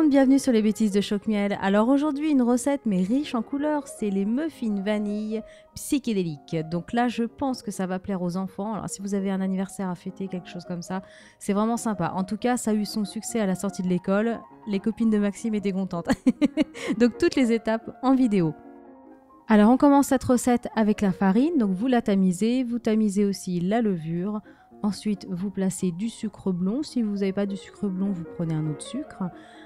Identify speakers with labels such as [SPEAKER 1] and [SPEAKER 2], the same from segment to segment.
[SPEAKER 1] monde, bienvenue sur les bêtises de Choc-Miel. Alors aujourd'hui une recette mais riche en couleurs, c'est les muffins vanille psychédéliques. Donc là je pense que ça va plaire aux enfants. Alors si vous avez un anniversaire à fêter, quelque chose comme ça, c'est vraiment sympa. En tout cas ça a eu son succès à la sortie de l'école. Les copines de Maxime étaient contentes. Donc toutes les étapes en vidéo. Alors on commence cette recette avec la farine, donc vous la tamisez, vous tamisez aussi la levure. Ensuite, vous placez du sucre blond. Si vous n'avez pas du sucre blond, vous prenez un autre sucre.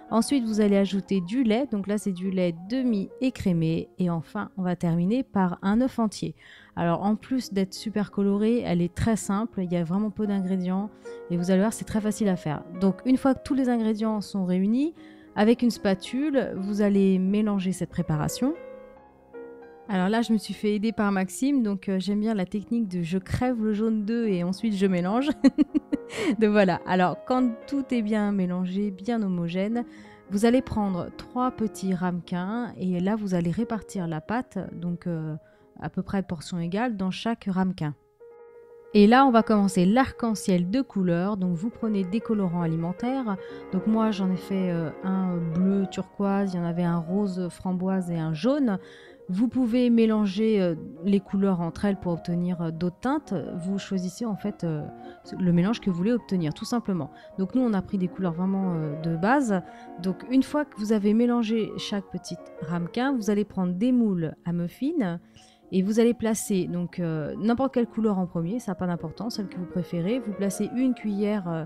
[SPEAKER 1] Ensuite, vous allez ajouter du lait. Donc là, c'est du lait demi-écrémé. Et enfin, on va terminer par un œuf entier. Alors, en plus d'être super colorée, elle est très simple. Il y a vraiment peu d'ingrédients. Et vous allez voir, c'est très facile à faire. Donc, une fois que tous les ingrédients sont réunis, avec une spatule, vous allez mélanger cette préparation. Alors là, je me suis fait aider par Maxime, donc j'aime bien la technique de je crève le jaune d'œuf et ensuite je mélange. Donc voilà, alors quand tout est bien mélangé, bien homogène, vous allez prendre 3 petits ramequins et là vous allez répartir la pâte, donc à peu près portion égale dans chaque ramequin. Et là, on va commencer l'arc-en-ciel de couleurs. Donc, vous prenez des colorants alimentaires. Donc, moi, j'en ai fait un bleu turquoise, il y en avait un rose framboise et un jaune. Vous pouvez mélanger les couleurs entre elles pour obtenir d'autres teintes. Vous choisissez en fait le mélange que vous voulez obtenir, tout simplement. Donc, nous, on a pris des couleurs vraiment de base. Donc, une fois que vous avez mélangé chaque petit ramequin, vous allez prendre des moules à muffins. Et vous allez placer donc n'importe quelle couleur en premier, ça n'a pas d'importance, celle que vous préférez. Vous placez une cuillère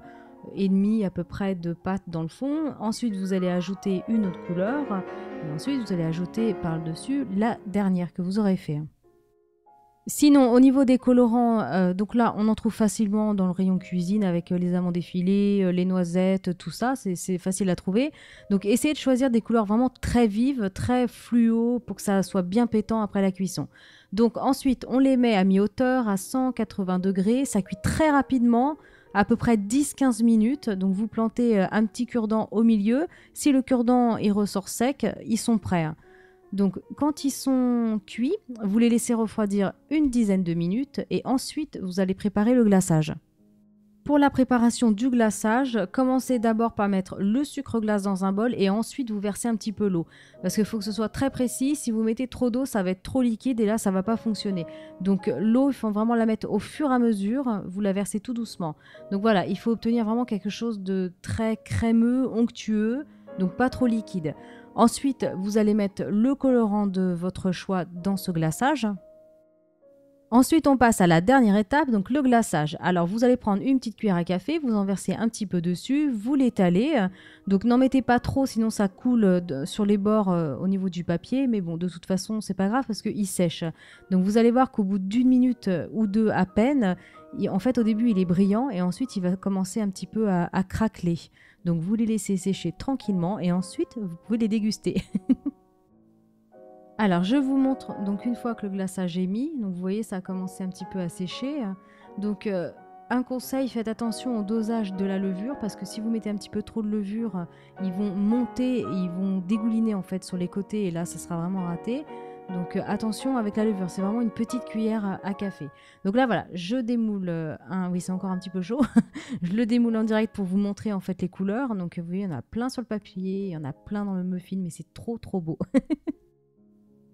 [SPEAKER 1] et demie à peu près de pâte dans le fond. Ensuite, vous allez ajouter une autre couleur. Et ensuite, vous allez ajouter par-dessus la dernière que vous aurez fait. Sinon, au niveau des colorants, donc là, on en trouve facilement dans le rayon cuisine avec les amandes effilées, les noisettes, tout ça, c'est facile à trouver. Donc, essayez de choisir des couleurs vraiment très vives, très fluo, pour que ça soit bien pétant après la cuisson. Donc, ensuite, on les met à mi-hauteur, à 180 degrés. Ça cuit très rapidement, à peu près 10-15 minutes. Donc, vous plantez un petit cure-dent au milieu. Si le cure-dent il ressort sec, ils sont prêts. Donc, quand ils sont cuits, vous les laissez refroidir une dizaine de minutes et ensuite, vous allez préparer le glaçage. Pour la préparation du glaçage, commencez d'abord par mettre le sucre glace dans un bol et ensuite vous versez un petit peu l'eau. Parce qu'il faut que ce soit très précis. Si vous mettez trop d'eau, ça va être trop liquide et là, ça ne va pas fonctionner. Donc, l'eau, il faut vraiment la mettre au fur et à mesure. Vous la versez tout doucement. Donc voilà, il faut obtenir vraiment quelque chose de très crémeux, onctueux, donc pas trop liquide. Ensuite, vous allez mettre le colorant de votre choix dans ce glaçage. Ensuite, on passe à la dernière étape, donc le glaçage. Alors, vous allez prendre une petite cuillère à café, vous en versez un petit peu dessus, vous l'étalez. Donc, n'en mettez pas trop, sinon ça coule sur les bords au niveau du papier. Mais bon, de toute façon, c'est pas grave parce qu'il sèche. Donc, vous allez voir qu'au bout d'une minute ou deux à peine, en fait, au début, il est brillant et ensuite, il va commencer un petit peu à craqueler. Donc, vous les laissez sécher tranquillement et ensuite, vous pouvez les déguster. Alors, je vous montre, donc une fois que le glaçage est mis, donc vous voyez, ça a commencé un petit peu à sécher. Donc, un conseil, faites attention au dosage de la levure parce que si vous mettez un petit peu trop de levure, ils vont monter et ils vont dégouliner en fait sur les côtés et là, ça sera vraiment raté. Donc, attention avec la levure, c'est vraiment une petite cuillère à café. Donc là, voilà, je démoule oui, c'est encore un petit peu chaud. Je le démoule en direct pour vous montrer en fait les couleurs. Donc, vous voyez, il y en a plein sur le papier, il y en a plein dans le muffin, mais c'est trop, trop beau.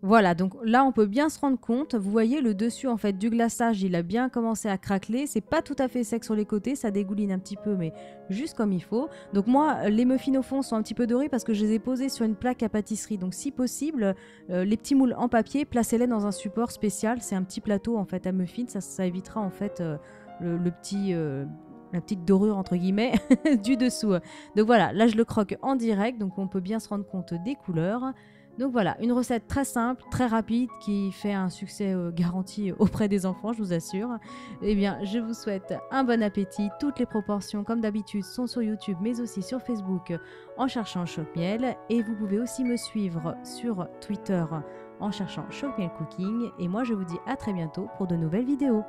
[SPEAKER 1] Voilà, donc là on peut bien se rendre compte, vous voyez le dessus en fait du glaçage, il a bien commencé à craqueler, c'est pas tout à fait sec sur les côtés, ça dégouline un petit peu mais juste comme il faut. Donc moi les muffins au fond sont un petit peu dorés parce que je les ai posés sur une plaque à pâtisserie, donc si possible les petits moules en papier, placez-les dans un support spécial, c'est un petit plateau en fait à muffins, ça évitera en fait le petit... la petite dorure entre guillemets du dessous. Donc voilà, là je le croque en direct, donc on peut bien se rendre compte des couleurs. Donc voilà, une recette très simple, très rapide, qui fait un succès garanti auprès des enfants, je vous assure. Eh bien, je vous souhaite un bon appétit. Toutes les proportions, comme d'habitude, sont sur YouTube, mais aussi sur Facebook en cherchant Choc-Miel. Et vous pouvez aussi me suivre sur Twitter en cherchant Choc-Miel Cooking. Et moi, je vous dis à très bientôt pour de nouvelles vidéos.